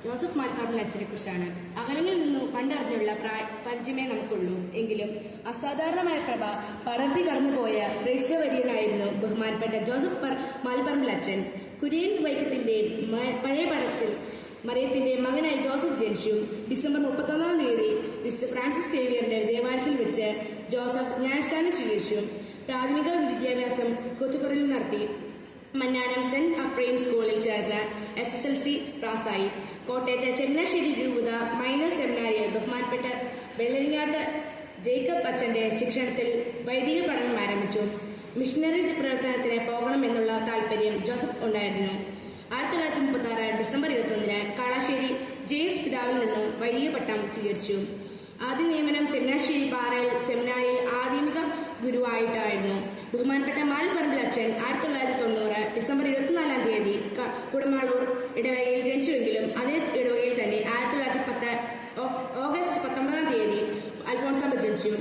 Joseph മാൽപ്പറമ്പിൽ അച്ഛനെ കുറിച്ചാണ്. അകലങ്ങളിൽ നിന്നും കണ്ടറിഞ്ഞുള്ള പരിചയമേ നമുക്കുള്ളൂ. എങ്കിലും അസാധാരണമായ പ്രഭ പടർത്തി കടന്നുപോയ പ്രേക്ഷിതവര്യനായിരുന്നു ബഹുമാനപ്പെട്ട ജോസഫ് മാൽപ്പറമ്പിൽ അച്ഛൻ. കുര്യൻ വൈക്കത്തിന്റെയും പഴയ പടത്തിൽ മറിയത്തിന്റെ മകനായി ജോസഫ് ജനിച്ചു. ഡിസംബർ 31-ാം തീയതി മിസ്റ്റർ ഫ്രാൻസിസ് സേവിയറിന്റെ ദേവാലയത്തിൽ വെച്ച് ജോസഫ് ജ്ഞാനസ്നാനം സ്വീകരിച്ചു. പ്രാഥമിക വിദ്യാഭ്യാസം കൊത്തുപുറയിൽ നടത്തി. മന്നാനം സെന്റ് അപ്രൈം സ്കൂളിൽ ചേർന്ന് SSLC പാസായി. കോട്ടയത്തെ ചങ്ങനാശ്ശേരി രൂപത മൈനർ സെമിനാരിയിൽ ബഹുമാനപ്പെട്ട വെള്ളരിങ്ങാട്ട് ജേക്കബ് അച്ഛന്റെ ശിക്ഷണത്തിൽ വൈദിക പഠനം ആരംഭിച്ചു. മിഷണറി പ്രവർത്തനത്തിന് പോകണമെന്നുള്ള താല്പര്യം ജോസഫ് ഉണ്ടായിരുന്നു. 1936 ഡിസംബർ 21-ന് കാളാശ്ശേരി ജെയിംസ് പിതാവിൽ നിന്നും വൈദിക പട്ടം സ്വീകരിച്ചു. ആദ്യ നിയമനം ചങ്ങനാശ്ശേരി പാറയിൽ സെമിനാരിയിൽ ആദിമിക ഗുരുവായിട്ടായിരുന്നു. ബഹുമാനപ്പെട്ട മാൽപ്പറമ്പിൽ അച്ഛൻ 1990 ഡിസംബർ 24-ാം തീയതി കുടമാളൂർ ഇടവകയിൽ ജനിച്ചുവെങ്കിലും അതേ ഇടവകയിൽ തന്നെ 1910 ഓഗസ്റ്റ് 19-ാം തീയതി അൽഫോൺസാമ്മ ജനിച്ചു.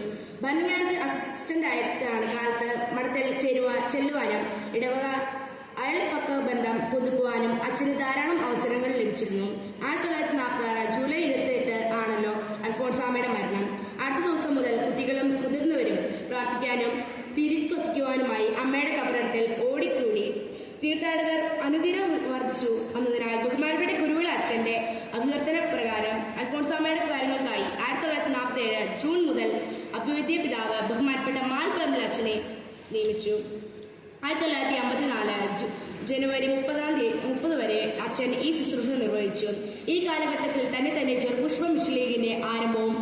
ഭരണങ്ങാനത്ത് അസിസ്റ്റന്റ് ആയിട്ടാണ് കാലത്ത് മഠത്തിൽ ചെല്ലുവാനും ഇടവക അയൽപക്ക ബന്ധം പുതുക്കുവാനും അച്ഛന് ധാരാളം അവസരങ്ങൾ ലഭിച്ചിരുന്നു. 1946 ജൂലൈ 28 ആണല്ലോ അൽഫോൺസാമ്മയുടെ മരണം. അടുത്ത ദിവസം മുതൽ കുട്ടികളും മുതിർന്നവരും പ്രാർത്ഥിക്കാനും തിരികൊത്തിക്കുവാനുമായി അമ്മയുടെ കബറിടത്തിൽ ഓടിക്കൂടി. തീർത്ഥാടകർ അനുദിനം വർദ്ധിച്ചു വന്നതിനാൽ ബഹുമാനപ്പെട്ട കുരുവിള അച്ഛന്റെ അഭ്യർത്ഥന പ്രകാരം അൽഫോൺസാമ്മയുടെ കാര്യങ്ങൾക്കായി 1947 ജൂൺ മുതൽ അഭിവദ്യ പിതാവ് ബഹുമാനപ്പെട്ട മാൽപ്പറമ്പിൽ അച്ഛനെ നിയമിച്ചു. 1954 ജനുവരി 30 വരെ അച്ഛൻ ഈ ശുശ്രൂഷ നിർവഹിച്ചു. ഈ കാലഘട്ടത്തിൽ തന്നെ ചെറുപുഷ്പം മിഷലീഗിന്റെ ആരംഭവും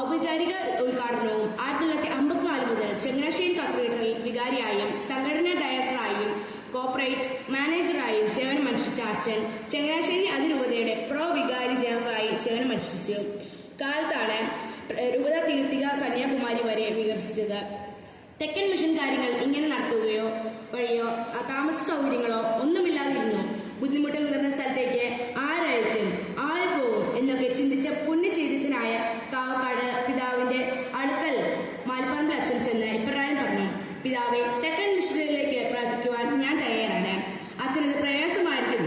ഔപചാരിക ഉദ്ഘാടനവും 1954 മുതൽ ചങ്ങനാശ്ശേരി കത്തീഡ്രൽ വികാരിയായും സംഘടനാ ഡയറക്ടറായും കോർപ്പറേറ്റ് മാനേജറായും സേവനമനുഷ്ഠിച്ച അച്ഛൻ ചങ്ങനാശ്ശേരി അതിരൂപതയുടെ വികാരി ജനറലായി സേവനമനുഷ്ഠിച്ചു. കാലത്താണ് രൂപത തീർത്ഥിക കന്യാകുമാരി വരെ വികസിച്ചത്. തെക്കൻ മിഷൻ കാര്യങ്ങൾ ഇങ്ങനെ നടത്തുകയോ വഴിയോ താമസ സൗകര്യങ്ങളോ ഒന്നുമില്ലാതിരുന്നു. ബുദ്ധിമുട്ടിൽ നിന്ന സ്ഥലത്തേക്ക് ആരയക്കും, ആര് പോവും എന്നൊക്കെ ചിന്തിച്ച പുണ്യചൈതന്യനായ കാവക്കാട് പിതാവിന്റെ അടുക്കൽ മാൽപ്പറമ്പിൽ അച്ഛൻ ചെന്ന് ഇപ്രകാരം പറഞ്ഞു: പിതാവെ, തെക്കൻ മിഷനിലേക്ക് പ്രാർത്ഥിക്കുവാൻ ഞാൻ തയ്യാറാണ്. അച്ഛനത് പ്രയാസമായിരിക്കും.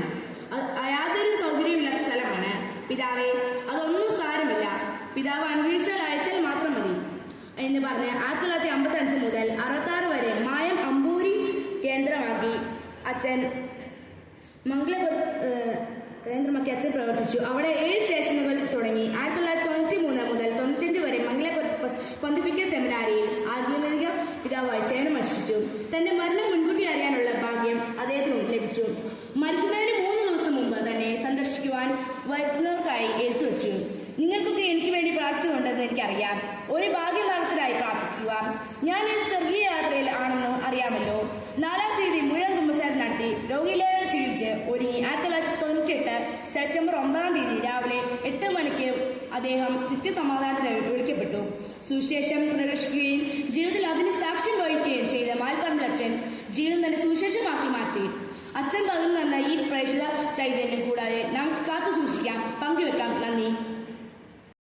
യാതൊരു സൗകര്യമില്ലാത്ത സ്ഥലമാണ്. പിതാവെ, അതൊന്നും സാരമില്ല. പിതാവ് അനുഗ്രഹിച്ചാൽ അയച്ചാൽ മാത്രം മതി എന്ന് പറഞ്ഞ് 1955 മുതൽ 66 വരെ മായം അമ്പൂരി കേന്ദ്രമാക്കി അച്ഛൻ അച്ഛൻ പ്രവർത്തിച്ചു. അവിടെ 7 സ്റ്റേഷനുകൾ തുടങ്ങി. 1993 മുതൽ 95 വരെ മംഗലപുരത്ത് പൊന്തിഫിക്കൽ സെമിനാരിയിൽ ആധ്യാത്മിക പിതാവായി സേവനമനുഷ്ഠിച്ചു. തന്റെ മരണം മുൻകൂട്ടി അറിയാനുള്ള ഭാഗ്യം അദ്ദേഹത്തിന് ലഭിച്ചു. മരിക്കുന്നതിന് 3 ദിവസം മുമ്പ് തന്നെ സന്ദർശിക്കുവാൻ വരുന്നവർക്കായി എഴുത്തുവെച്ചു: നിങ്ങൾക്കൊക്കെ എനിക്ക് വേണ്ടി പ്രാർത്ഥിക്കുന്നുണ്ടെന്ന് എനിക്കറിയാം. ഒരു ഭാഗ്യമാർഗത്തിനായി പ്രാർത്ഥിക്കുക. ഞാൻ ഒരു സ്വർഗീയ യാത്രയിൽ ആണെന്ന് അറിയാമല്ലോ. 4-ാം തീയതി മുഴുവൻ കുമ്പസാരം നടത്തി രോഗിലേറെ ചികിത്സിച്ച് ഒരുങ്ങി 1998 സെപ്റ്റംബർ 9-ാം തീയതി രാവിലെ 8 മണിക്ക് അദ്ദേഹം നിത്യസമാധാനത്തിന് വിളിക്കപ്പെട്ടു. സുവിശേഷം പ്രവേശിക്കുകയും ജീവിതത്തിൽ അതിന് സാക്ഷ്യം വഹിക്കുകയും ചെയ്ത മാൽപ്പറമ്പിൽ അച്ഛൻ ജീവിതം തന്നെ സുവിശേഷമാക്കി മാറ്റി. അച്ഛൻ പകർന്നു തന്ന ഈ പ്രേക്ഷിത ചൈതന്യം കൂടാതെ നമുക്ക് കാത്തു സൂക്ഷിക്കാം, പങ്കുവെക്കാം. നന്ദി.